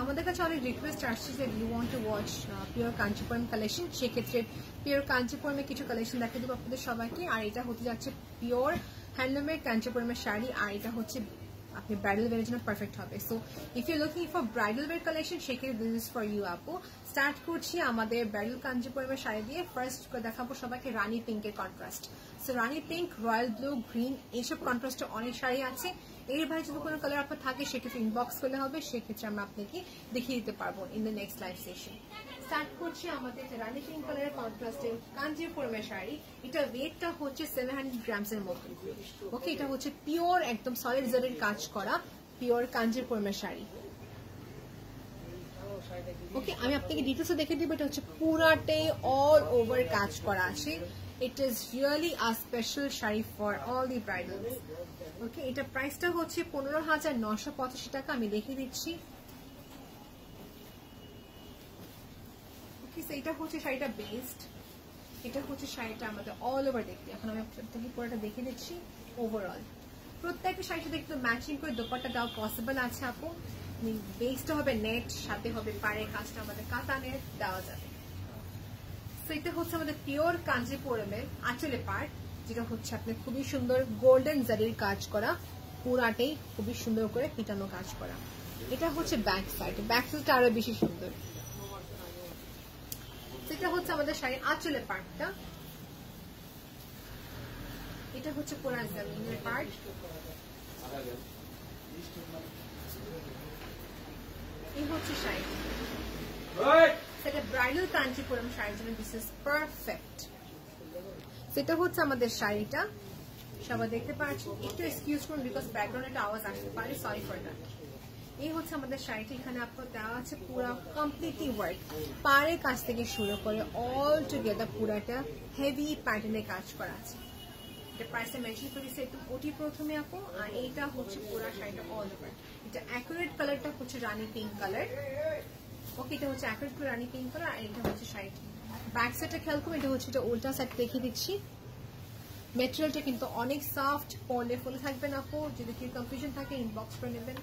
আমাদের কাছে অনেক রিকোয়েস্ট আসছে যে you want to watch pure Kanchipuram collection, সেক্ষেত্রে পিওর কাঞ্চিপুরমে কিছু কালেকশন দেখা দেবো আপনাদের সবাইকে। আর এটা হতে যাচ্ছে পিওর হ্যান্ডলুমের কাঞ্চিপুরমের শাড়ি, আর এটা হচ্ছে আপনি ব্রাইডাল ওয়্যারের জন্য পারফেক্ট হবে। So if you looking for bridal wear collection, সেক্ষেত্রে দিস ইজ ফর ইউ আপু। স্টার্ট করছি আমাদের ব্রাইডাল কাঞ্চিপুরমের শাড়ি দিয়ে। ফার্স্ট দেখাবো সবাইকে রানী পিঙ্কের কন্ট্রাস্ট। সো রানী পিঙ্ক, রয়্যাল ব্লু, গ্রিন, এইসব কন্ট্রাস্টে অনেক শাড়ি আছে। এর ভাই যদি কোনো কালার আপনার থাকে সেক্ষেত্রে ইনবক্স করলে হবে, সেক্ষেত্রে আমরা আপনাকে দেখিয়ে দিতে পারবো in the next live session. Start করছি আমাদের রানী পিঙ্ক কালারের কন্ট্রাস্টে কাঞ্চিপুরমের শাড়ি। এটা ওয়েটটা হচ্ছে 700 গ্রামস এর মতো। ওকে, এটা হচ্ছে পিওর একদম সলিড জারির কাজ করা পিওর কাঞ্চিপুরমের শাড়ি। ওকে, আমি আপনাকে ডিটেলসে দেখে দিব। এটা হচ্ছে পুরাটাই অল ওভার কাজ করা আছে। It is really a special sari for all the bridals. Okay, এটা প্রাইসটা হচ্ছে 15,985 টাকা। আমি দেখিয়ে দিচ্ছি। ওকে, এটা হচ্ছে শাড়িটা বেস্ট। এটা হচ্ছে শাড়িটা আমাদের অল ওভার দেখতে। এখন আমি আপনাকে পুরোটা দেখে দিচ্ছি ওভারঅল। প্রত্যেকটা শাড়ির সাথে একটু ম্যাচিং করে দোপাট্টা দেওয়া পসিবল আছে আপু। বেসটা হবে নেট, সাথে হবে পাড়ের কাজটা আমাদের কাতানের দেওয়া যাবে। তো এটা হচ্ছে আমাদের পিওর কাঞ্চিপুরমের আঁচলে পার্ট, যেটা হচ্ছে আপনার খুবই সুন্দর গোল্ডেন জারির কাজ করা, পুরাটাই খুবই সুন্দর করে পিটানো কাজ করা। এটা হচ্ছে ব্যাক সাইড, ব্যাক সাইডটা আরো বেশি সুন্দর। এটা হচ্ছে আমাদের শাড়ির আঁচলে পার্টটা। এটা হচ্ছে পুরা জামিনের পার্ট। এই হচ্ছে শাড়ি। সেটা ব্রাইডাল কাঞ্চিপুরম শাড়ির জন্য দিস ইজ পারফেক্ট। সেটা হচ্ছে আমাদের শাড়িটা, সবাই দেখতে পাচ্ছেন। একটু এক্সকিউজ করুন বিকজ ব্যাকগ্রাউন্ডে একটা আওয়াজ আসতে পারে, সরি ফর দ্যাট। এই হচ্ছে আমাদের শাড়িটা। এখানে আপনার দেওয়া আছে পুরো কমপ্লিটলি ওয়ার্ক, পাড়ের কাজ থেকে শুরু করে অল টুগেদার পুরাটা হেভি প্যাটার্নে কাজ করা আছে। এটা প্রাইসটা মেনশন করে দিয়েছে একটু ওটি প্রথমে আপু। আর এইটা হচ্ছে পুরো শাড়িটা অল ওভার। এটা অ্যাকুরেট কালারটা হচ্ছে রানী পিঙ্ক কালার। ওকে, এটা হচ্ছে অ্যাকুরেট রানী পিঙ্ক কালার। আর এটা হচ্ছে শাড়িটা ব্যাক সাইডটা খেয়াল করুন। এটা হচ্ছে এটা উল্টা সাইড দেখিয়ে দিচ্ছি। মেটেরিয়ালটা কিন্তু অনেক সফট, পরলে ফুলে থাকবে না আপু। যদি কেউ কনফিউশন থাকে ইনবক্স করে নেবেন।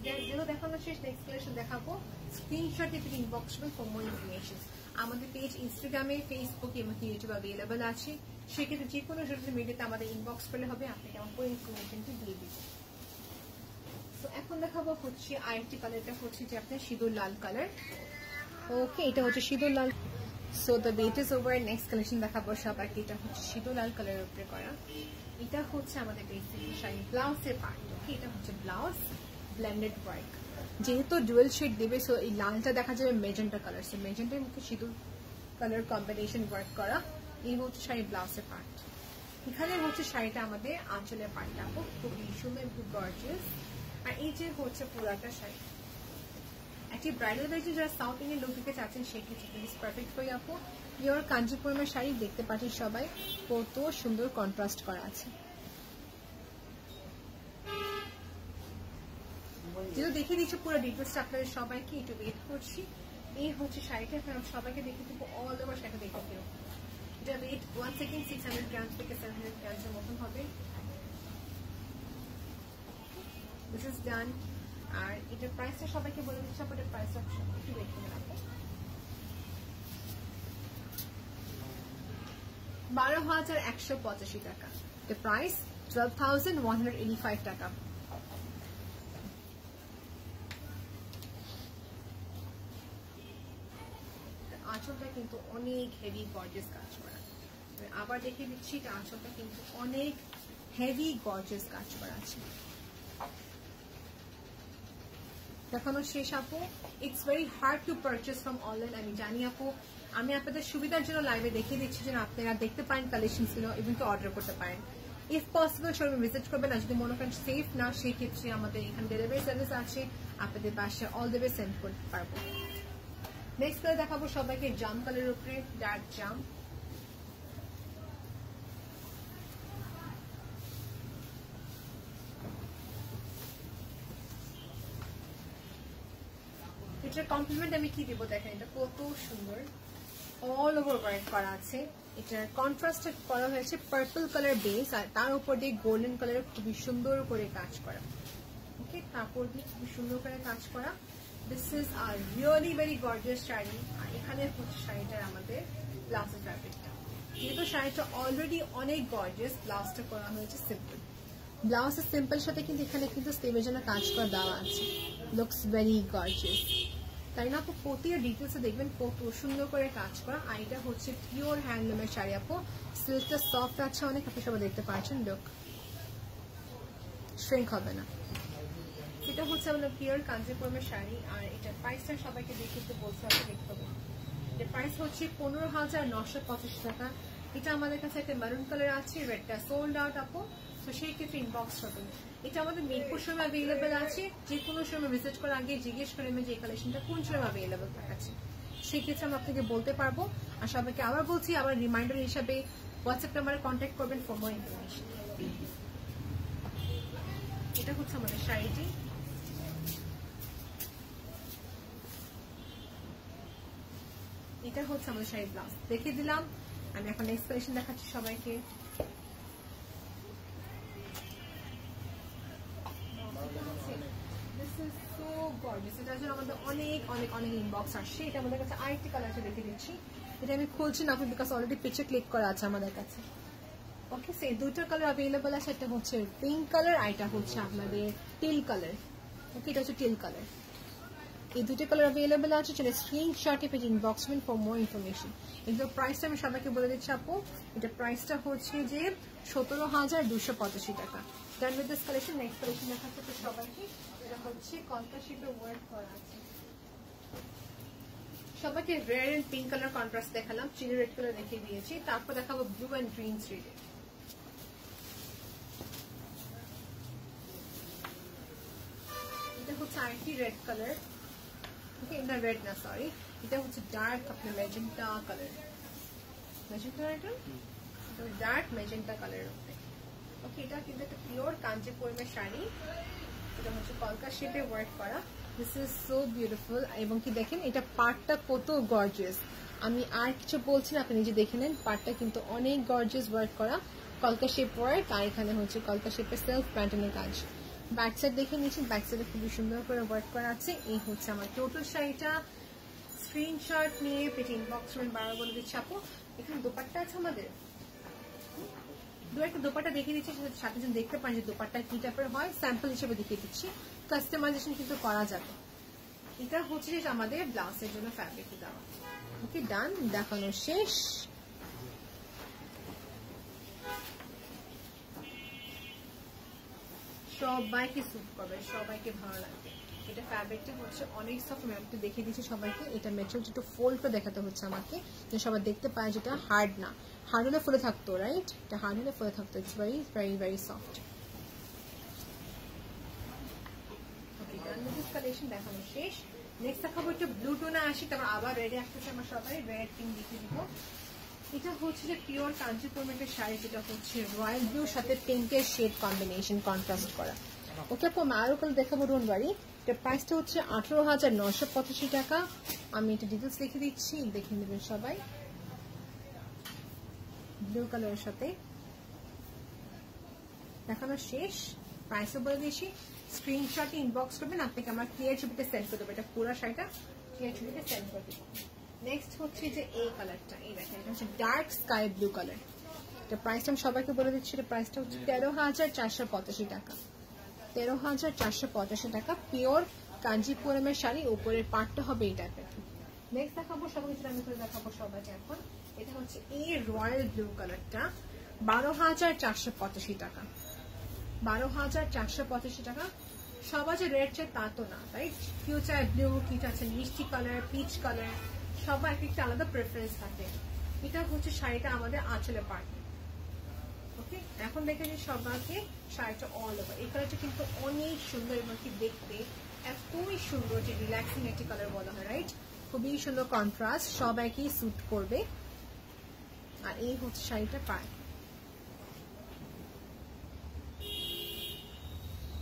যেগুলো দেখানো শেষ, নেক্সট কালেকশন দেখাবো। স্ক্রিনশট দিয়ে ইনবক্স করবেন ফর মোর ইনফরমেশন। আমাদের পেজ ইনস্টাগ্রামে, ফেসবুকে এবং ইউটিউব অ্যাভেলেবল আছে। সেক্ষেত্রে যে কোনো সোশ্যাল মিডিয়াতে আমাদের ইনবক্স করলে হবে, আপনাকে আমার পুরো ইনফরমেশনটি দিয়ে দিব। তো এখন দেখাবো হচ্ছে আরেকটি কালারটা হচ্ছে যে আপনার সিঁদুর লাল কালার। ওকে, এটা হচ্ছে সিঁদুর লাল। So the weight is over. Next collection দেখাবো সবাইকে। এটা হচ্ছে সিঁদুর লাল কালারের উপরে করা। এটা হচ্ছে আমাদের বেসিক শাড়ি ব্লাউজের পার্ট। ওকে, এটা হচ্ছে ব্লাউজ ব্লেন্ডেড ওয়ার্ক। যেহেতু ডুয়েল শেড দেবে, সো এই লালটা দেখা যাবে মেজেন্টা কালার। সো মেজেন্টার মুখে সিঁদুর কালার কম্বিনেশন ওয়ার্ক করা। এই হচ্ছে শাড়ি ব্লাউজের পার্ট। এখানে হচ্ছে শাড়িটা আমাদের আঁচলের পার্টটা আপু, খুবই সুন্দর, খুব গর্জিয়াস। আর এই যে হচ্ছে পুরাটা শাড়ি। একটি ব্রাইডাল ওয়্যার যারা সাউথ ইন্ডিয়ান লুক দিতে চাচ্ছেন সেক্ষেত্রে ইজ পারফেক্ট ফর ইউ আপু। পিওর কাঞ্চিপুরমের শাড়ি দেখতে পাচ্ছি সবাই, কত সুন্দর কন্ট্রাস্ট করা আছে। যেহেতু দেখিয়ে দিচ্ছি পুরো ডিটেলসটা আপনাদের সবাইকে, একটু ওয়েট করছি। এই হচ্ছে শাড়িটা, সবাইকে দেখে দেবো অল ওভার শাড়িটা দেখে দেবো। এটা ওয়েট 1 সেকেন্ড 600 গ্রামস থেকে 700 গ্রামসের মতন হবে। This is done. আর এটার প্রাইসটা সবাইকে বলে দিচ্ছি, আপনাদের প্রাইসটা একটু ওয়েট করে রাখবো। 12,185 টাকা। The price 12,185 টাকা। আঁচলটা কিন্তু অনেক হেভি গর্জিয়াস কাজ করা। আবার দেখে দিচ্ছি, এটা আঁচলটা কিন্তু অনেক হেভি গর্জিয়াস কাজ করা আছে। দেখানো শেষ আপু। It's very hard to purchase from online, আমি জানি আপু। আমি আপনাদের সুবিধার জন্য লাইভে দেখিয়ে দিচ্ছি যেন আপনারা দেখতে পারেন কালেকশন ছিল এবং অর্ডার করতে পারেন। ইফ পসিবল শোরুমে ভিজিট করবেন। আর যদি মনে করেন সেফ না, সেক্ষেত্রে আমাদের এখানে ডেলিভারি সার্ভিস আছে, আপনাদের বাসায় অল দ্য ওয়ে সেন্ড করতে পারবো। নেক্সট কালার দেখাবো সবাইকে, জাম কালারের উপরে, ডার্ক জাম। এটার কমপ্লিমেন্ট আমি কি দিব দেখেন, এটা কত সুন্দর। অল ওভার ওয়ার্ক করা আছে। এটার কন্ট্রাস্ট করা হয়েছে পার্পল কালার বেস, আর তার উপর দিয়ে গোল্ডেন কালারের খুবই সুন্দর করে কাজ করা। ওকে, কাপড় দিয়ে খুবই সুন্দর করে কাজ করা। দিস ইজ আর রিয়েলি ভেরি গর্জিয়াস শাড়ি। আর এখানে হচ্ছে শাড়িটার আমাদের ব্লাউজের ফ্যাব্রিকটা, যেহেতু শাড়িটা অলরেডি অনেক গর্জিয়াস, ব্লাউজটা করা হয়েছে সিম্পল। ব্লাউজের সিম্পল সাথে কিন্তু এখানে কিন্তু স্লিভের জন্য কাজ করা দেওয়া আছে। লুকস ভেরি গর্জিয়াস, তাই না আপু? প্রতিটা ডিটেলসে দেখবেন কত সুন্দর করে কাজ করা। আর এটা হচ্ছে পিওর হ্যান্ডলুমের শাড়ি আপু, সিল্কটা সফট আছে অনেক, আপনি সবাই দেখতে পাচ্ছেন। লুক, শ্রিঙ্ক হবে না। এটা হচ্ছে আমাদের পিওর কাঞ্জিপুরমের শাড়ি। আর এটা প্রাইসটা সবাইকে দেখে একটু বলতে হবে, দেখতে হবে। এটার প্রাইস হচ্ছে 15,985 টাকা। এটা আমাদের কাছে একটা মেরুন কালার আছে, রেডটা সোল্ড আউট আপু, তো সেই ক্ষেত্রে ইনবক্স করবেন। এটা আমাদের মিরপুর সময় অ্যাভেলেবেল আছে, যে কোনো সময় ভিজিট করার আগে জিজ্ঞেস করে নেবেন যে এই কালেকশনটা কোন সময় অ্যাভেলেবেল থাকছে, সেই ক্ষেত্রে আমি আপনাকে বলতে পারবো। আর সবাইকে আবার বলছি, আবার রিমাইন্ডার হিসাবে হোয়াটসঅ্যাপ নাম্বারে কন্ট্যাক্ট করবেন ফর মোর ইনফরমেশন। এটা হচ্ছে আমাদের শাড়িটি। এটা হচ্ছে আমাদের শাড়ির ব্লাউজ, দেখিয়ে দিলাম। আমি এখন নেক্সট কালেকশন দেখাচ্ছি সবাইকে। আমাদের অনেক অনেক অনেক ইনবক্স আসছে। এটা আমাদের কাছে আরেকটি কালারটা দেখে দিচ্ছি। এটা আমি খুলছি না বিকজ অলরেডি পিকচার ক্লিক করা আছে আমাদের কাছে। ওকে, সেই দুটো কালার অ্যাভেলেবল আছে। এটা হচ্ছে পিঙ্ক কালার, আর এটা হচ্ছে আপনাদের টিল কালার। ওকে, এটা হচ্ছে টিল কালার। এই দুটো কালার অ্যাভেলেবল আছে, চলে স্ক্রিনশটে পেজ ইনবক্স করবেন ফর মোর ইনফরমেশন। এগুলোর প্রাইসটা আমি সবাইকে বলে দিচ্ছি আপু। এটা প্রাইসটা হচ্ছে যে 17,285 টাকা। Done with this collection. Next collection দেখাচ্ছে তো সবাইকে। এটা হচ্ছে কলকা শিপে ওয়ার্ক করা আছে। সবাইকে red and pink colour contrast দেখালাম, চিলি রেড কালার দেখিয়ে দিয়েছি। তারপর দেখাবো ব্লু এন্ড গ্রিন থ্রিডে। এটা হচ্ছে আরেকটি রেড কালার। ওকে, এটা রেড না, সরি, এটা হচ্ছে ডার্ক আপনার ম্যাজেন্টা কালার। ম্যাজেন্টা, এটা ডার্ক ম্যাজেন্টা কালার উপরে। ওকে, এটা কিন্তু একটা পিওর কাঞ্জিপুরমের শাড়ি। এটা হচ্ছে কলকা শেপে ওয়ার্ক করা। This is so beautiful. এবং কি দেখেন এটা পার্টটা কত গর্জিয়াস, আমি আর কিছু বলছি না, আপনি নিজে দেখে নেন। পার্টটা কিন্তু অনেক গর্জিয়াস ওয়ার্ক করা, কলকা শেপ ওয়ার্ক। আর এখানে হচ্ছে কলকা শেপের সেলফ প্যাটার্নের কাজ। ব্যাক সাইড দেখে নিচ্ছি, ব্যাক সাইডে খুবই সুন্দর করে ওয়ার্ক করা আছে। এই হচ্ছে আমার টোটাল শাড়িটা। স্ক্রিনশট নিয়ে পেটে ইনবক্স করবেন, বারবার বলে দিচ্ছি আপু। এখানে দোপাট্টা আছে আমাদের, দু একটা দোপাট্টা দেখিয়ে দিচ্ছি, সাথে যেন দেখতে পান যে দোপাট্টা কি টাইপের হয়, স্যাম্পল হিসেবে দেখিয়ে দিচ্ছি। কাস্টমাইজেশন কিন্তু করা যাবে। এটা হচ্ছে যে আমাদের ব্লাউজের জন্য ফ্যাব্রিক দেওয়া। ওকে, ডান, দেখানো শেষ। সবাইকে স্যুট করবে, সবাইকে ভালো লাগবে। এটা ফ্যাব্রিকটা হচ্ছে অনেক সফট। আমি একটু দেখিয়ে দিচ্ছি সবাইকে। এটা মেটেরিয়াল একটু ফোল্ড করে দেখাতে হচ্ছে আমাকে, যে সবাই দেখতে পায় যেটা হার্ড না। হার্ড হলে ফুলে থাকতো, রাইট? এটা হার্ড হলে ফুলে থাকতো। It's very very very soft. Collection দেখানো শেষ। নেক্সট দেখাবো একটু ব্লু টোনে আসি, তারপর আবার রেডে আসতেছে আমার সবাই। রেড পিঙ্ক দেখিয়ে দিব। এটা হচ্ছে যে পিওর কাঞ্জিপুরমের শাড়ি, যেটা হচ্ছে রয়্যাল ব্লুর সাথে পিঙ্কের শেড কম্বিনেশন কন্ট্রাস্ট করা। ওকে আপু, আমি আরো কালার দেখাবো, ডোন্ট ওয়ারি। এটার প্রাইসটা হচ্ছে 18,985 টাকা। আমি এটা ডিটেলস লিখে দিচ্ছি, দেখে নেবেন সবাই। ব্লু কালারের সাথে দেখানো শেষ, প্রাইসও বলে দিয়েছি। স্ক্রিনশট ইনবক্স করবেন, আপনাকে আমার ক্লিয়ার ছবিতে সেন্ড করে দেবো। এটা পুরো শাড়িটা ক্লিয়ার ছবিতে সেন্ড করে দেবো। নেক্সট হচ্ছে যে এই কালারটা, এই দেখেন, এটা হচ্ছে ডার্ক স্কাই ব্লু কালার। এটা প্রাইসটা আমি সবাইকে বলে দিচ্ছি। এটা প্রাইসটা হচ্ছে 13,485 টাকা। 13,485 টাকা। পিওর কাঞ্জিপুরমের শাড়ি, উপরের পার্টটা হবে এই টাইপের। নেক্সট দেখাবো সবাই, যেটা আমি করে দেখাবো সবাইকে এখন। এটা হচ্ছে এই রয়্যাল ব্লু কালারটা, 12,485 টাকা। 12,485 টাকা। সবাই যে রেড চাই তা তো না, রাইট? কেউ চায় ব্লু, কেউ চাচ্ছে মিষ্টি কালার, পিচ কালার, সবার একটা আলাদা প্রেফারেন্স থাকে। এটা হচ্ছে শাড়িটা আমাদের আঁচলে পার্ট। ওকে, এখন দেখে যে সবাইকে শাড়িটা অল ওভার। এই কালারটা কিন্তু অনেক সুন্দর এবং কি দেখতে এতই সুন্দর, যে রিল্যাক্সিং একটি কালার বলা হয়, রাইট? খুবই সুন্দর কন্ট্রাস্ট, সবাইকেই স্যুট করবে। আর এই হচ্ছে শাড়িটা পায়।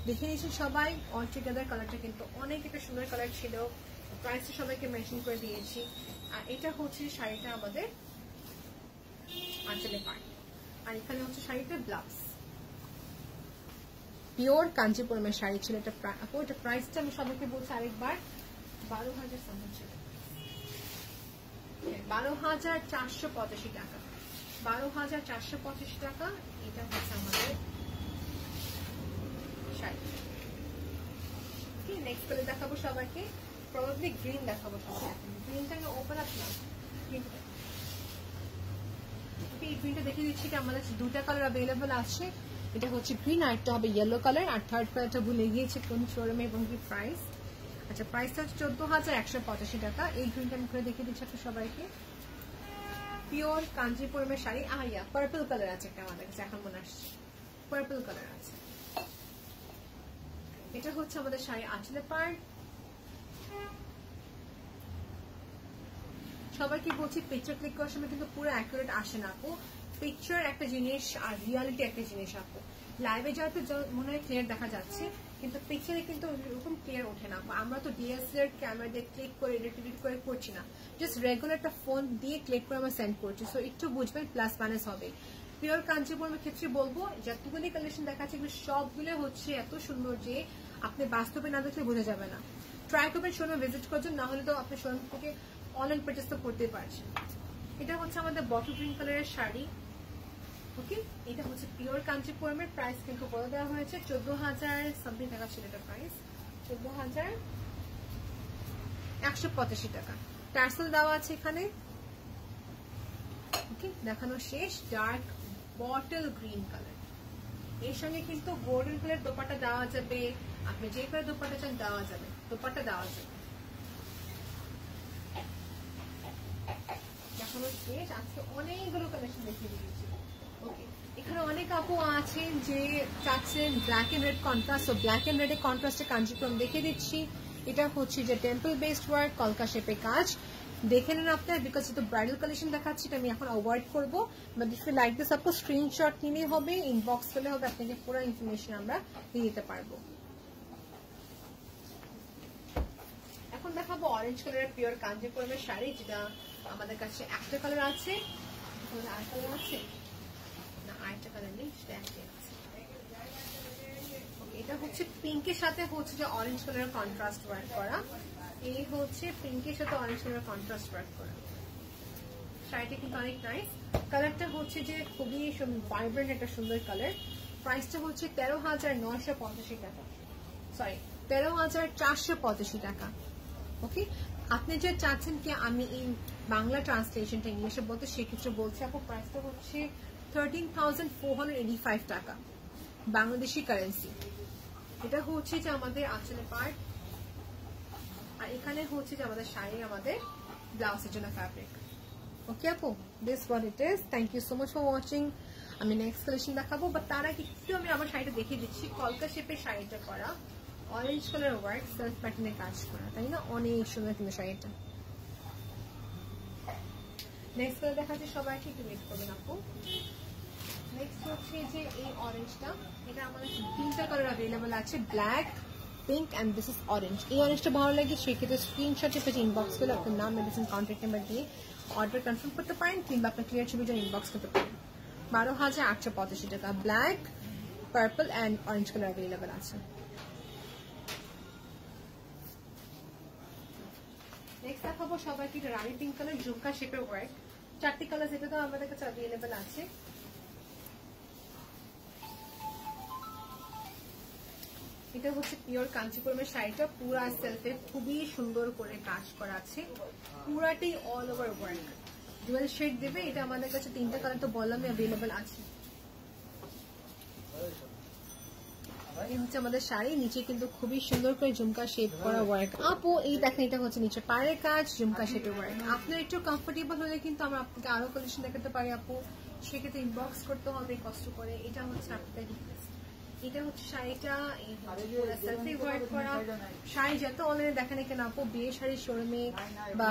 দেখে নিয়েছেন সবাই। অল টুগেদার কালারটা কিন্তু অনেক একটা সুন্দর কালার ছিল। প্রাইসটা সবাইকে মেনশন করে দিয়েছি। আর এটা হচ্ছে শাড়িটা আমাদের আঁচলে পাড়, আর এখানে হচ্ছে শাড়িটা ব্লাউজ। পিওর কাঞ্জিপুরমের শাড়ি ছিল এটা। এটা প্রাইসটা আমি সবাইকে বলছি আরেকবার, 12,000 সামথিং ছিল, 12,485 টাকা, 12,485 টাকা। এটা হচ্ছে আমাদের শাড়ি। নেক্সট কালার দেখাবো সবাইকে, প্রবাবলি গ্রিন দেখাবো সবাইকে। গ্রিনটা ওপেন আপ না, এই গ্রিনটা দেখিয়ে দিচ্ছি কি আমাদের দুটা কালার অ্যাভেলেবল আছে। এটা হচ্ছে গ্রিন, আর একটা হবে ইয়েলো কালার, আর থার্ড কালারটা ভুলে গিয়েছে কোন শোরুমে এবং কি প্রাইস। আচ্ছা, প্রাইসটা হচ্ছে 14,185 টাকা। এই গ্রিনটা আমি করে দেখিয়ে দিচ্ছি আপনার সবাইকে। পিওর কাঞ্জিপুরমের শাড়ি। ইয়া পার্পল কালার আছে একটা আমাদের কাছে, এখন মনে আসছে পার্পল কালার আছে। এটা হচ্ছে আমাদের শাড়ি আঁচলে পাড়। সবাইকে বলছি পিকচার ক্লিক করার সময় কিন্তু পুরো অ্যাকুরেট আসে না আপু। পিকচার একটা জিনিস আর রিয়ালিটি একটা জিনিস আপু। লাইভে যাতে মনে হয় ক্লিয়ার দেখা যাচ্ছে, কিন্তু পিকচারে কিন্তু ওরকম ক্লিয়ার ওঠে না। আমরা তো ডিএসএলআর ক্যামেরা দিয়ে ক্লিক করে এডিট করে করছি না, জাস্ট রেগুলার একটা ফোন দিয়ে ক্লিক করে আমরা সেন্ড করছি। সো একটু বুঝবেন, প্লাস মাইনাস হবে। পিওর কাঞ্জিপুরমের ক্ষেত্রে বলবো যতগুলি কালেকশন দেখাচ্ছে এগুলো সবগুলো হচ্ছে এত সুন্দর যে আপনি বাস্তবে না দেখলে বোঝা যাবে না। ট্রাই করবেন শোরুমে ভিজিট করছেন, না হলে তো আপনি শোরুম থেকে অনলাইন পারচেজ তো করতে পারছেন। এটা হচ্ছে আমাদের বটল গ্রিন কালারের শাড়ি। ওকে, এটা হচ্ছে পিওর কাঞ্জিপুরমের। প্রাইস কিন্তু বলে দেওয়া হয়েছে 14,000 সামথিং টাকা ছিল এটা প্রাইস, 14,185 টাকা। টার্সেল দেওয়া আছে এখানে। ওকে, দেখানো শেষ। ডার্ক বটল গ্রিন কালার, এর সঙ্গে কিন্তু গোল্ডেন কালার দোপাট্টা দেওয়া যাবে। আপনি যে কালার দোপাট্টা চান দেওয়া যাবে, দোপাট্টা দেওয়া যাবে। দেখানো শেষ। আজকে অনেকগুলো কালেকশন দেখিয়ে দিয়েছি। ওকে, এখানে অনেক আপু আছেন যে চাচ্ছেন ব্ল্যাক এন্ড রেড কন্ট্রাস্ট। তো ব্ল্যাক এন্ড রেড কন্ট্রাস্টে কাঞ্জিপুরম দেখিয়ে দিচ্ছি। এটা হচ্ছে যে টেম্পল বেসড ওয়ার্ক, কলকা শেপে কাজ। দেখে নেন আপনার, বিকজ এটা ব্রাইডাল কালেকশন দেখাচ্ছি, এটা আমি এখন অ্যাভয়েড করবো। But if you like this আপু স্ক্রিনশট নিলেই হবে, ইনবক্স করলে হবে, আপনাকে পুরো ইনফরমেশন আমরা দিয়ে দিতে পারবো। এখন দেখাবো অরেঞ্জ কালারের পিওর কাঞ্জিপুরমের শাড়ি, যেটা আমাদের কাছে একটা কালার আছে। আর কালার আছে না, আরেকটা কালার নেই, সেটা একটাই আছে। এটা হচ্ছে পিঙ্কের সাথে হচ্ছে যে অরেঞ্জ কালারের কন্ট্রাস্ট ওয়ার্ক করা। এই হচ্ছে পিঙ্কের সাথে অরেঞ্জ কালারের কন্ট্রাস্ট ওয়ার্ক করা শাড়িটা, কিন্তু অনেক নাইস। কালারটা হচ্ছে যে খুবই ভাইব্রেন্ট একটা সুন্দর কালার। প্রাইসটা হচ্ছে 13,985 টাকা, সরি 13,485 টাকা। ওকে, আপনি যে চাচ্ছেন কি আমি এই বাংলা ট্রান্সলেশনটা ইংলিশে বলতে, সেক্ষেত্রে বলছি আপু প্রাইসটা হচ্ছে 13,485 টাকা বাংলাদেশি কারেন্সি। এটা হচ্ছে যে আমাদের আঁচলের পার্ট, আর এখানে হচ্ছে যে আমাদের শাড়ি, আমাদের ব্লাউজের জন্য ফ্যাব্রিক। ওকে আপু, this what it is. Thank you so much for watching. আমি নেক্সট কালেকশন দেখাবো, বাট তার আগে একটু আমি আমার শাড়িটা দেখিয়ে দিচ্ছি। কলকা শেপের শাড়িটা করা, অরেঞ্জ কালার ওয়ার্ক, সেলফ প্যাটার্নে কাজ করা, তাই না? অনেক সুন্দর কিন্তু শাড়িটা। নেক্সট কালার দেখাচ্ছি, সবাইকে একটু ওয়েট করবেন আপু। নেক্সট হচ্ছে যে এই অরেঞ্জটা, এটা আমাদের তিনটা কালার অ্যাভেলেবল আছে, black, pink and this is orange. এই অরেঞ্জটা ভালো লাগে সেক্ষেত্রে স্ক্রিনশটে পেজে ইনবক্স করে আপনার নাম, মেডিসিন, কন্ট্যাক্ট নাম্বার দিয়ে অর্ডার কনফার্ম করতে পারেন, কিংবা আপনার ক্লিয়ার ছবির জন্য ইনবক্স করতে পারেন। 12,885 টাকা। Black, purple and orange colour available আছে। নেক্সট দেখাবো সবাইকে রানি পিঙ্ক কালার, ঝুমকা শেপের ওয়ার্ক। চারটি কালার যেটা তো আমাদের কাছে অ্যাভেলেবল আছে। এটা হচ্ছে পিওর কাঞ্চিপুরমের শাড়িটা, পুরা সেলফে খুবই সুন্দর করে কাজ করা আছে, পুরাটাই all over work, dual shade দেবে। এটা আমাদের কাছে তিনটা কালার তো বললাম অ্যাভেলেবল আছে। এই হচ্ছে আমাদের শাড়ি, নিচে কিন্তু খুবই সুন্দর করে ঝুমকা শেপ করা ওয়ার্ক। আপু এই দেখেন, এটা হচ্ছে নিচে পাড়ের কাজ, ঝুমকা শেপের ওয়ার্ক। আপনার একটু কমফোর্টেবল হলে কিন্তু আমরা আপনাকে আরো কালেকশন দেখাতে পারি আপু, সেক্ষেত্রে ইনবক্স করতে হবে কষ্ট করে। এটা হচ্ছে আপনাদের রিকোয়েস্ট। এটা হচ্ছে শাড়িটা, এই সেলফি ওয়ার্ক করা শাড়ি। যত অনলাইনে দেখেন কেন আপু, বিয়ে শাড়ির শোরুমে বা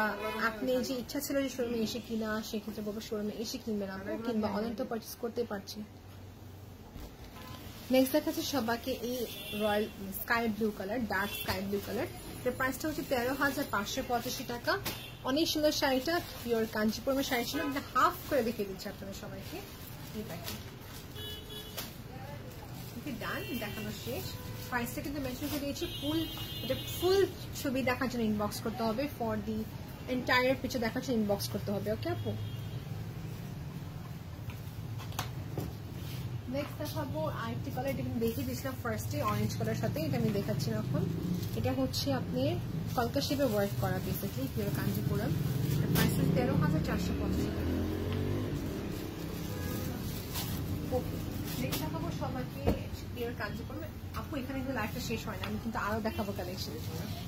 আপনি যে ইচ্ছা ছিল যে শোরুমে এসে কিনা, সেক্ষেত্রে বলবো শোরুমে এসে কিনবেন আপু, কিংবা অনলাইন তো পারচেস করতে পারছি। নেক্সট দেখাচ্ছে সবাইকে এই royal sky blue colour, dark sky blue colour. এর প্রাইসটা হচ্ছে 13,585 টাকা। অনেক সুন্দর শাড়িটা, পিওর কাঞ্চিপুরমের শাড়ি ছিল, হাফ করে দেখিয়ে দিচ্ছি আপনাদের সবাইকে। এই দেখেন, ডান, দেখানো শেষ। প্রাইসটা কিন্তু মেনশন করে দিয়েছি। ফুল ছবি দেখার জন্য ইনবক্স করতে হবে, ফর দি এন্টায়ার পিকচার দেখার জন্য ইনবক্স করতে হবে। ওকে আপু, নেক্সট দেখাবো আরেকটি কালার, এটা কিন্তু দেখিয়ে দিয়েছিলাম ফার্স্টে অরেঞ্জ কালার সাথে, এটা আমি দেখাচ্ছি না এখন। এটা হচ্ছে আপনি কলকা শেপে ওয়ার্ক করা, বেসিকলি পিওর কাঞ্জিপুরম। প্রাইস 13,450 টাকা। ওকে, নেক্সট দেখাবো সবাইকে পিওর কাঞ্জিপুরম। আপু এখানে কিন্তু লাইফটা শেষ হয় না, আমি কিন্তু আরো দেখাবো কালেকশন।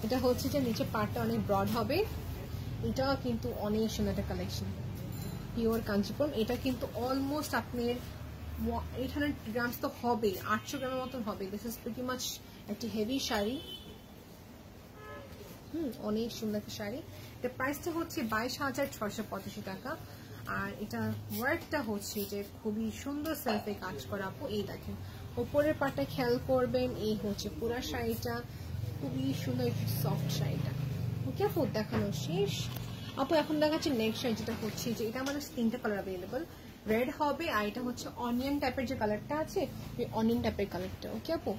এটা হচ্ছে যে নিচে পার্টটা অনেক ব্রড হবে, এটাও কিন্তু অনেক সুন্দর একটা কালেকশন, পিওর কাঞ্জিপুরম। এটা কিন্তু অলমোস্ট আপনার 800 গ্রামস তো হবে, 800 গ্রামের মতন হবে। দিস ইজ প্রিটি মাচ একটি হেভি শাড়ি, অনেক সুন্দর একটা শাড়ি। এটা প্রাইসটা হচ্ছে 22,685 টাকা। আর এটা ওয়ার্কটা হচ্ছে যে খুবই সুন্দর সেলফে কাজ করা। আপু এই দেখেন, উপরের পাটটা খেয়াল করবেন, এই হচ্ছে পুরো শাড়িটা, খুবই সুন্দর একটু সফট শাড়িটা। ওকে আপু, দেখানো শেষ। আপু এখন দেখাচ্ছে নেক্সট শাড়ি, যেটা হচ্ছে যে এটা আমাদের 3টা কালার অ্যাভেলেবল, রেড হবে, আর এটা হচ্ছে অনিয়ন টাইপের যে কালারটা আছে, ওই অনিয়ন টাইপের কালারটা। ওকে আপু,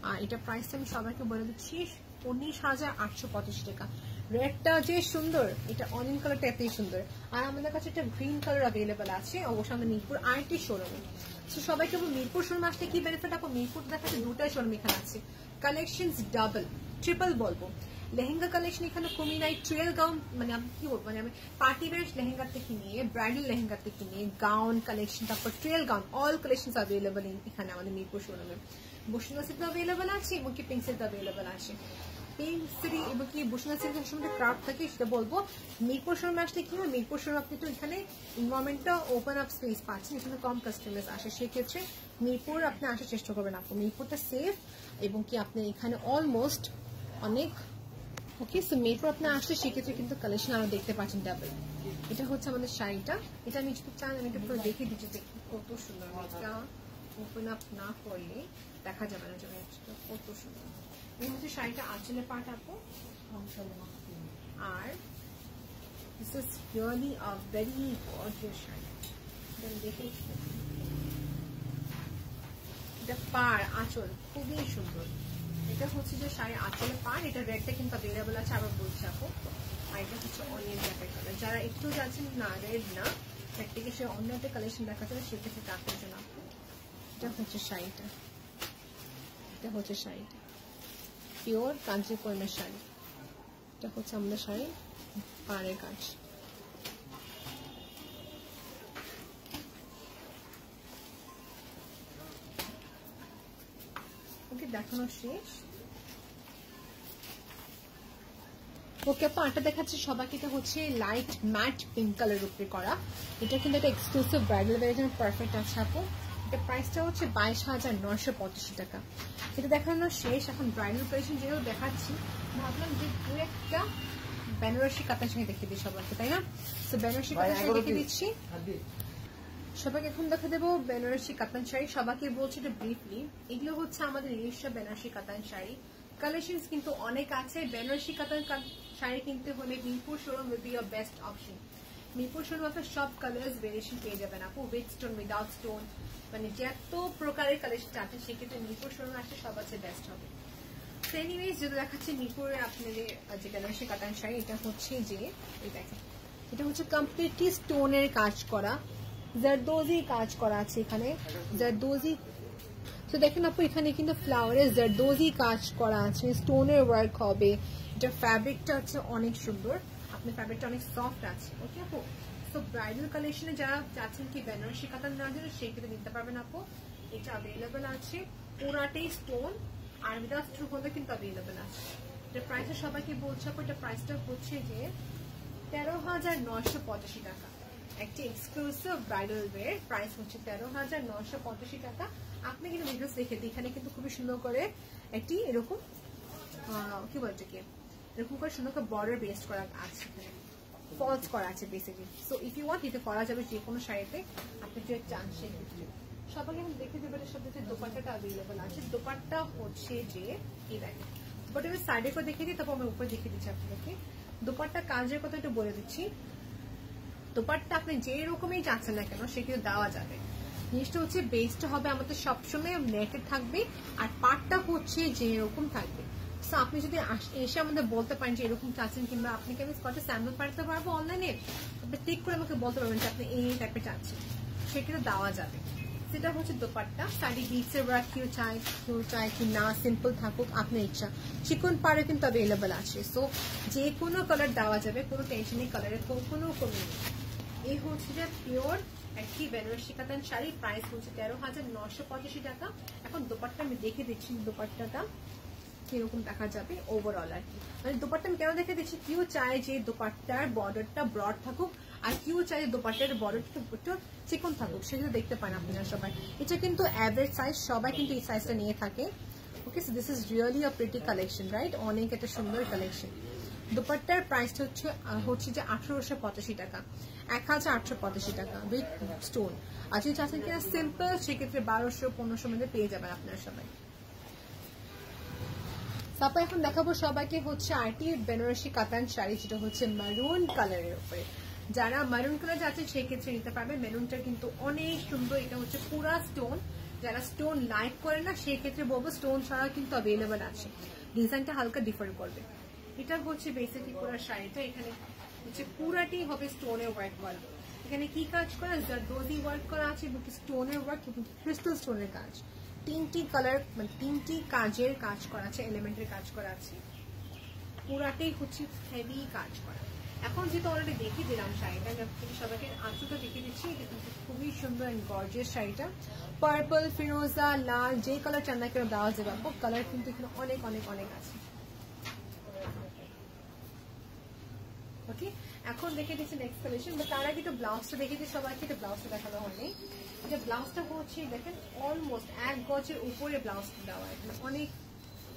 আর এটা প্রাইসটা আমি সবাইকে বলে দিচ্ছি 19,885 টাকা। রেডটা যে সুন্দর, এটা অনিয়ন কালারটা এতই সুন্দর। আর আমাদের কাছে একটা গ্রিন কালার অ্যাভেলেবল আছে, অবশ্যই আমাদের মিরপুর আরেকটি শোরুমে। সো সবাইকে মিরপুর শোরুম আসলে কি বেনিফিট? আপু মিরপুর দেখাচ্ছে 2টা শোরুম এখানে আছে, কালেকশনস ডাবল ট্রিপল বলবো। লেহেঙ্গা কালেকশন এখানে কমি নাই, ট্রেল গাউন, মানে আমি কি বলবো, মানে আমি পার্টি ওয়্যার লেহেঙ্গা থেকে নিয়ে ব্রাইডাল লেহেঙ্গা থেকে নিয়ে গাউন কালেকশন, তারপর trail gown, all collection available এখানে আমাদের মিরপুর শোরুমে। বসুন্ধরা সিল্ক অ্যাভেলেবল আছে এবং কি পিঙ্ক সিল্ক অ্যাভেলেবল আছে। পিঙ্ক সিটি এবং কি বসুন্ধরা সিল্কের সময় ক্রাফট থাকে, সেটা বলবো। মিরপুর শোরুমে আসলে কি হয়, মিরপুর শোরুম আপনি তো এখানে এনভায়রনমেন্টটা ওপেন আপ স্পেস পাচ্ছেন, এখানে কম কাস্টমার্স আসে, সেক্ষেত্রে মিরপুর আপনি আসার চেষ্টা করবেন। আপু মিরপুরটা সেফ এবং কি আপনি এখানে অলমোস্ট অনেক ওকে। সো মিরপুর আপনি আসলে সেক্ষেত্রে কিন্তু কালেকশন আরো দেখতে পাচ্ছেন ডাবল। এটা হচ্ছে আমাদের শাড়িটা, এটা আমি যদি চান আমি একটু দেখে দিচ্ছি যে কত সুন্দর। এটা ওপেন আপ না করলে দেখা যাবে না, কত সুন্দর। এই হচ্ছে শাড়িটা আঁচলের পাট আপু। আর this is really a very gorgeous sari, দেখে। এটা পার আঁচল খুবই সুন্দর। এটা হচ্ছে যে শাড়ি আঁচলে পার, এটা রেডটা কিন্তু অ্যাভেলেবল আছে, আবার বলছি আপু। আর এটা হচ্ছে অনিয়ন টাইপের কালার, যারা একটু যাচ্ছেন না রেড না, রেড থেকে সে অন্য একটা কালেকশন দেখা যাবে, সেক্ষেত্রে তাদের জন্য আপু। এটা হচ্ছে শাড়িটা, এটা হচ্ছে শাড়িটা পিওর কাঞ্চিপুরমের শাড়ি। এটা হচ্ছে আমাদের শাড়ি, পাড়ের কাজ। ওকে, দেখানো শেষ। ওকে আপু, আটা দেখাচ্ছে সবাইকে। এটা হচ্ছে লাইট ম্যাট পিঙ্ক কালার উপরে করা, এটা কিন্তু একটা এক্সক্লুসিভ ব্রাইডাল ওয়্যারের জন্য পারফেক্ট আছে আপু। এটা প্রাইসটা হচ্ছে 22,985 টাকা। এটা দেখানো শেষ। এখন ব্রাইডাল কালেকশন যেহেতু দেখাচ্ছি, ভাবলাম যে দু একটা বেনারসি কাতান শাড়ি দেখে দিই সবাইকে, তাই না? তো বেনারসি কাতান শাড়ি দেখে দিচ্ছি সবাইকে। এখন দেখা দেবো বেনারসি কাতান শাড়ি। সবাইকে বলছি এটা ব্রিফলি, এগুলো হচ্ছে আমাদের নিজস্ব বেনারসি কাতান শাড়ি। কালেকশন কিন্তু অনেক আছে। বেনারসি কাতান শাড়ি কিনতে হলে Mirpur showroom will be your best option. Mirpur showroom আপনার সব কালার্স ভেরিয়েশন পেয়ে যাবেন আপু, উইথ স্টোন উইদাউট স্টোন, মানে যত প্রকারের কালেকশন আছে সেক্ষেত্রে মিরপুর শোরুম আসলে সব আছে বেস্ট হবে। তো এনিওয়েজ, যেটা দেখাচ্ছে মিরপুরে আপনাদের যে বেনারসি কাতান শাড়ি, এটা হচ্ছে যে এই দেখেন, এটা হচ্ছে কমপ্লিটলি স্টোনের কাজ করা, জারদোজি কাজ করা আছে এখানে, জারদোজি। তো দেখেন আপু, এখানে কিন্তু ফ্লাওয়ারের জারদোজি কাজ করা আছে, স্টোনের ওয়ার্ক হবে। এটা ফ্যাব্রিকটা হচ্ছে অনেক সুন্দর, আপনার ফ্যাব্রিকটা অনেক সফট আছে। ওকে আপু, তো ব্রাইডাল কালেকশনে যারা চাচ্ছেন কি বেনারসি কাতান নেওয়ার জন্য, সেই ক্ষেত্রে নিতে পারবেন আপু। এটা অ্যাভেলেবেল আছে, পুরাটাই স্টোন, আর উইদাউট স্টোন হলে কিন্তু অ্যাভেলেবেল আছে। এটা প্রাইসটা সবাইকে বলছে আপু, এটা প্রাইসটা হচ্ছে যে 13,985 টাকা। একটি এক্সক্লুসিভ ব্রাইডাল ওয়্যার, প্রাইস হচ্ছে 13,985 টাকা। আপনি কিন্তু ডিটেলস দেখে দিই, এখানে কিন্তু খুবই সুন্দর করে একটি এরকম কি বলছে কি, এরকম করে সুন্দর করে বর্ডার বেস্ট করা আছে, ফলস করা আছে basically. So if you want, এটা করা যাবে যে কোনো শাড়িতে আপনি যে চান সেক্ষেত্রে। সবাইকে আমি দেখে দেবেন, এর সাথে যে দোপাট্টাটা অ্যাভেলেবল আছে। দোপাট্টা হচ্ছে যে এই দেখেন, বাট আমি সাইডে করে দেখিয়ে দিই, তারপর আমি উপরে দেখিয়ে দিচ্ছি আপনাকে। দোপাট্টা কাজের কথা একটু বলে দিচ্ছি। দোপাট্টা আপনি যে রকমই চাচ্ছেন না কেন সে কিন্তু দেওয়া যাবে। জিনিসটা হচ্ছে বেসটা হবে আমাদের সবসময় নেটেড থাকবে, আর পাটটা হচ্ছে যে এরকম থাকবে। সো আপনি যদি এসে আমাদের বলতে পারেন যে এরকম চাচ্ছেন, কিংবা আপনাকে আমি স্কটে স্যাম্পল পাঠাতে পারবো অনলাইনে, আপনি টিক করে আমাকে বলতে পারবেন যে আপনি এই টাইপের চাচ্ছেন, সেটা দেওয়া যাবে। সেটা হচ্ছে দোপাট্টা। শাড়ি বিটসের ওয়ার্ক কেউ চায় কি না সিম্পল থাকুক, আপনার ইচ্ছা। চিকন পাড়ে কিন্তু অ্যাভেলেবেল আছে। সো যে কোনো কালার দেওয়া যাবে, কোনো টেনশন নেই, কালারের কোনো কমি নেই। এই হচ্ছে যে পিওর একটি বেনারসি কাতান শাড়ি, প্রাইস হচ্ছে 13,985 টাকা। এখন দোপাট্টা আমি দেখে দিচ্ছি দোপাট্টাটা কিরকম দেখা যাবে ওভারঅল আর কি। মানে দোপাট্টা আমি কেন দেখে দিচ্ছি, কেউ চায় যে দোপাট্টার বর্ডারটা ব্রড থাকুক, আর কেউ চায় দোপাট্টার বর্ডারটা একটু চিকন থাকুক, সেগুলো দেখতে পান আপনারা সবাই। এটা কিন্তু অ্যাভারেজ সাইজ, সবাই কিন্তু এই সাইজটা নিয়ে থাকে। Okay, so this is really a pretty collection, right? অনেক একটা সুন্দর কালেকশন। দোপাট্টার প্রাইসটা হচ্ছে যে 1885 টাকা, 1885 টাকা উইথ স্টোন। আর যদি চাচ্ছেন কিনা সিম্পল, সেক্ষেত্রে 1200-1500 মধ্যে পেয়ে যাবেন আপনারা সবাই। তারপর এখন দেখাবো সবাইকে হচ্ছে আরটি বেনারসি কাতান শাড়ি, যেটা হচ্ছে মারুন কালারের উপরে। যারা মারুন কালার যাচ্ছেন সেক্ষেত্রে নিতে পারবে। মেরুনটা কিন্তু অনেক সুন্দর, এটা হচ্ছে পুরা স্টোন। যারা স্টোন লাইক করে না সেক্ষেত্রে বলবো স্টোন ছাড়া কিন্তু অ্যাভেলেবেল আছে। ডিজাইনটা হালকা ডিফার করবে। এটা হচ্ছে বেসিকলি পুরো শাড়িটা, এখানে হচ্ছে পুরাটি হবে স্টোনের ওয়ার্ক করা। এখানে কি কাজ করা, জারদোজি ওয়ার্ক করা আছে এবং স্টোনের ওয়ার্ক এবং ক্রিস্টাল স্টোনের কাজ। তিনটি কালার মানে তিনটি কাজের কাজ করা আছে, এলিমেন্টের কাজ করা আছে। পুরাটাই হচ্ছে হেভি কাজ করা। এখন যেহেতু অলরেডি দেখিয়ে দিলাম শাড়িটা, সবাইকে আঁচলটা দেখিয়ে দিচ্ছি। এটা কিন্তু খুবই সুন্দর অ্যান্ড গর্জিয়াস শাড়িটা। পার্পল, ফিরোজা, লাল, যে কালার চান না কেন দেওয়া যাবে। কালার কিন্তু এখানে অনেক অনেক অনেক আছে। ওকে, এখন দেখে দিচ্ছি নেক্সট কালেকশন। তার আগে একটু ব্লাউজটা দেখে দিচ্ছি সবাইকে। এটা ব্লাউজটা দেখানো হয়নি। এটা ব্লাউজটা হচ্ছে দেখেন অলমোস্ট 1 গজের উপরে ব্লাউজ দেওয়া, এখানে অনেক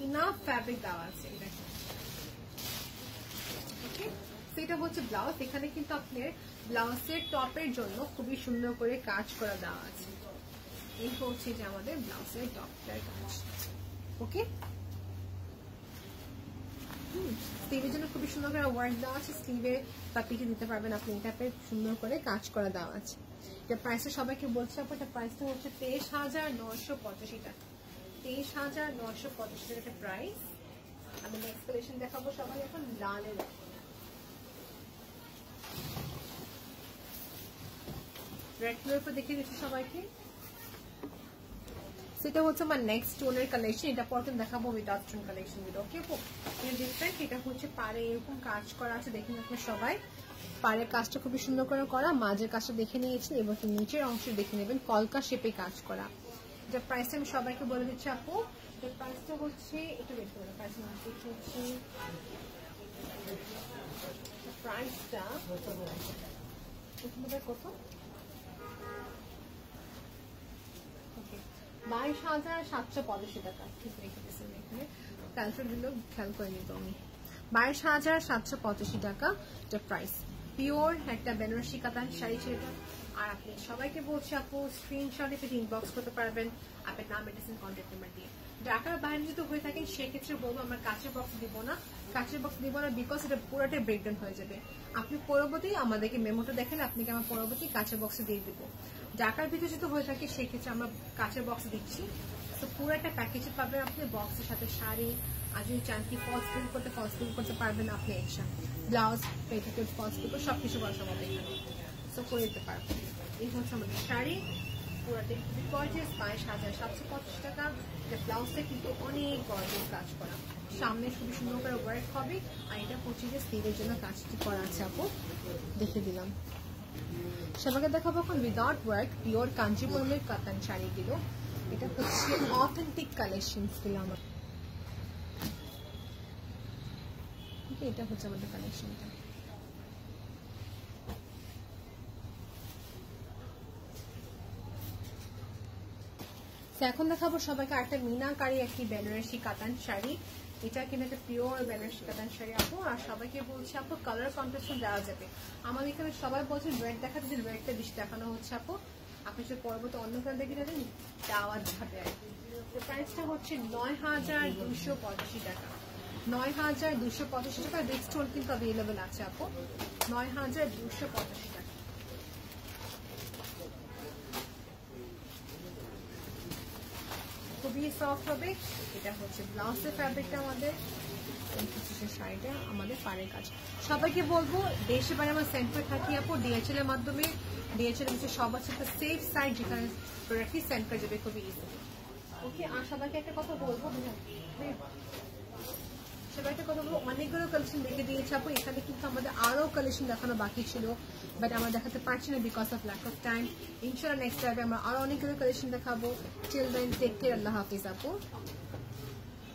ইনাফ ফ্যাব্রিক দেওয়া আছে। দেখেন, ওকে, সেটা হচ্ছে ব্লাউজ। এখানে কিন্তু আপনার ব্লাউজের টপের জন্য খুবই সুন্দর করে কাজ করা দেওয়া আছে। এই হচ্ছে যে আমাদের ব্লাউজের টপটার কাজ। ওকে, স্লিভের জন্য খুবই সুন্দর করে ওয়ার্ক দেওয়া আছে। স্লিভে বা পিঠে দিতে পারবেন আপনি, এই টাইপের সুন্দর করে কাজ করা দেওয়া আছে। এটা প্রাইসটা সবাইকে বলছি আপু, এটা প্রাইসটা হচ্ছে 23,985 টাকা। 23,985 টাকা প্রাইস। আমি নেক্সট কালেকশন দেখাবো সবাই এখন লালের। রেড কালার উপর দেখিয়ে দিচ্ছি সবাইকে। সেটা হচ্ছে আমার নেক্সট স্টোনের কালেকশন। এটা পর কিন্তু দেখাবো উইদাউট স্টোন কালেকশন গুলো। ওকে, এটা ডিফারেন্ট। এটা হচ্ছে পাড়ে এরকম কাজ করা আছে, দেখুন আপনারা সবাই। পাড়ের কাজটা খুবই সুন্দর করে করা, মাঝের কাজটা দেখে নিয়েছেন এবং নিচের অংশ দেখে নেবেন, কলকা শেপে কাজ করা। এটা প্রাইসটা আমি সবাইকে বলে দিচ্ছি আপু। এটার প্রাইসটা হচ্ছে একটু বেশি করে, প্রাইসটা হচ্ছে প্রাইসটা কত, 22,785 টাকা। ঠিক রেখে দিয়েছেন এখানে, ক্যালকুলেট দিলেও খেয়াল করে নিব আমি। 22,785 টাকা এটা প্রাইস। পিওর একটা বেনারসি কাতান শাড়ি সেটা। আর আপনি সবাইকে বলছি আপু, স্ক্রিনশট এসে ইনবক্স করতে পারবেন আপনার নাম, এড্রেস, কন্ট্যাক্ট নাম্বার দিয়ে। ঢাকার বাইরে যদি হয়ে থাকেন সেক্ষেত্রে বলবো আমরা কাঁচের বক্স দিব না, বিকজ এটা পুরোটাই ব্রেকডাউন হয়ে যাবে। আপনি পরবর্তী আমাদেরকে মেমোটা দেখেন, আপনাকে আমার পরবর্তী কাঁচের বক্সে দিয়ে দেবো। ঢাকার ভিতরে যদি হয়ে থাকে সেক্ষেত্রে আমরা কাঁচের বক্স দিচ্ছি। তো পুরো একটা প্যাকেজে পাবেন আপনি, বক্সের সাথে শাড়ি, আর যদি চান কি ফলস ফিল করতে পারবেন আপনি, extra blouse, petticoat, falls fill সবকিছু করা সম্ভব এখানে। সো করে দিতে পারবেন। এই হচ্ছে আমাদের শাড়ি, পুরোটা খুবই গর্জিয়াস। 22,785 টাকা। ব্লাউজটা কিন্তু অনেক গর্জিয়াস কাজ করা, সামনে খুবই সুন্দর করে ওয়ার্ক হবে। আর এটা হচ্ছে যে স্লিভের জন্য কাজটি করা আছে আপু, দেখে দিলাম সবাইকে। দেখাবো এখন উইদাউট ওয়ার্ক পিওর কাঞ্জিপুরমের কাতান শাড়িগুলো। এটা হচ্ছে অথেন্টিক কালেকশনস গুলো আমার। এটা হচ্ছে আমাদের কালেকশনটা। এখন দেখাবো সবাইকে একটা মিনাকারি একটি বেনারসি কাতান শাড়ি। এটা কিন্তু একটা পিওর বেনারসি কাতান শাড়ি আপু। আর সবাইকে বলছি আপু কালার কন্ট্রাস্ট দেওয়া যাবে। আমাদের এখানে সবাই বলছে রেড দেখাতে, যে রেডটা বেশি দেখানো হচ্ছে আপু। আপনি যদি পরবর্তী অন্য কালার দেখে যাবেন দেওয়া যাবে আর কি। প্রাইসটা হচ্ছে 9,285 টাকা। 9285 টাকা। রিক স্টোন কিন্তু অ্যাভেলেবল আছে আপু, 9285 টাকা। খুবই সফট হবে। এটা হচ্ছে ব্লাউজের ফ্যাব্রিকটা আমাদের, শাড়িটা আমাদের পাড়ের কাজ। সবাইকে বলবো দেশে বাইরে আমার সেন্টার থাকি আপু, ডিএচএল এর মাধ্যমে। ডিএচএল হচ্ছে সবার সাথে সেফ সাইড, যেখানে প্রোডাক্টই সেন্ড করে যাবে খুবই ইজি। ওকে, আর সবাইকে একটা কথা বলবো, সবাইকে কথা বলবো, অনেকগুলো কালেকশন দেখে দিয়েছে আপু। এখানে কিন্তু আমাদের আরো কালেকশন দেখানো বাকি ছিল, বাট আমরা দেখাতে পারছি না because of lack of time. ইনশাআল্লাহ নেক্সট টাইমে আমরা আরো অনেকগুলো কালেকশন দেখাবো। টিল দেন টেক কেয়ার, আল্লাহ হাফিজ আপু।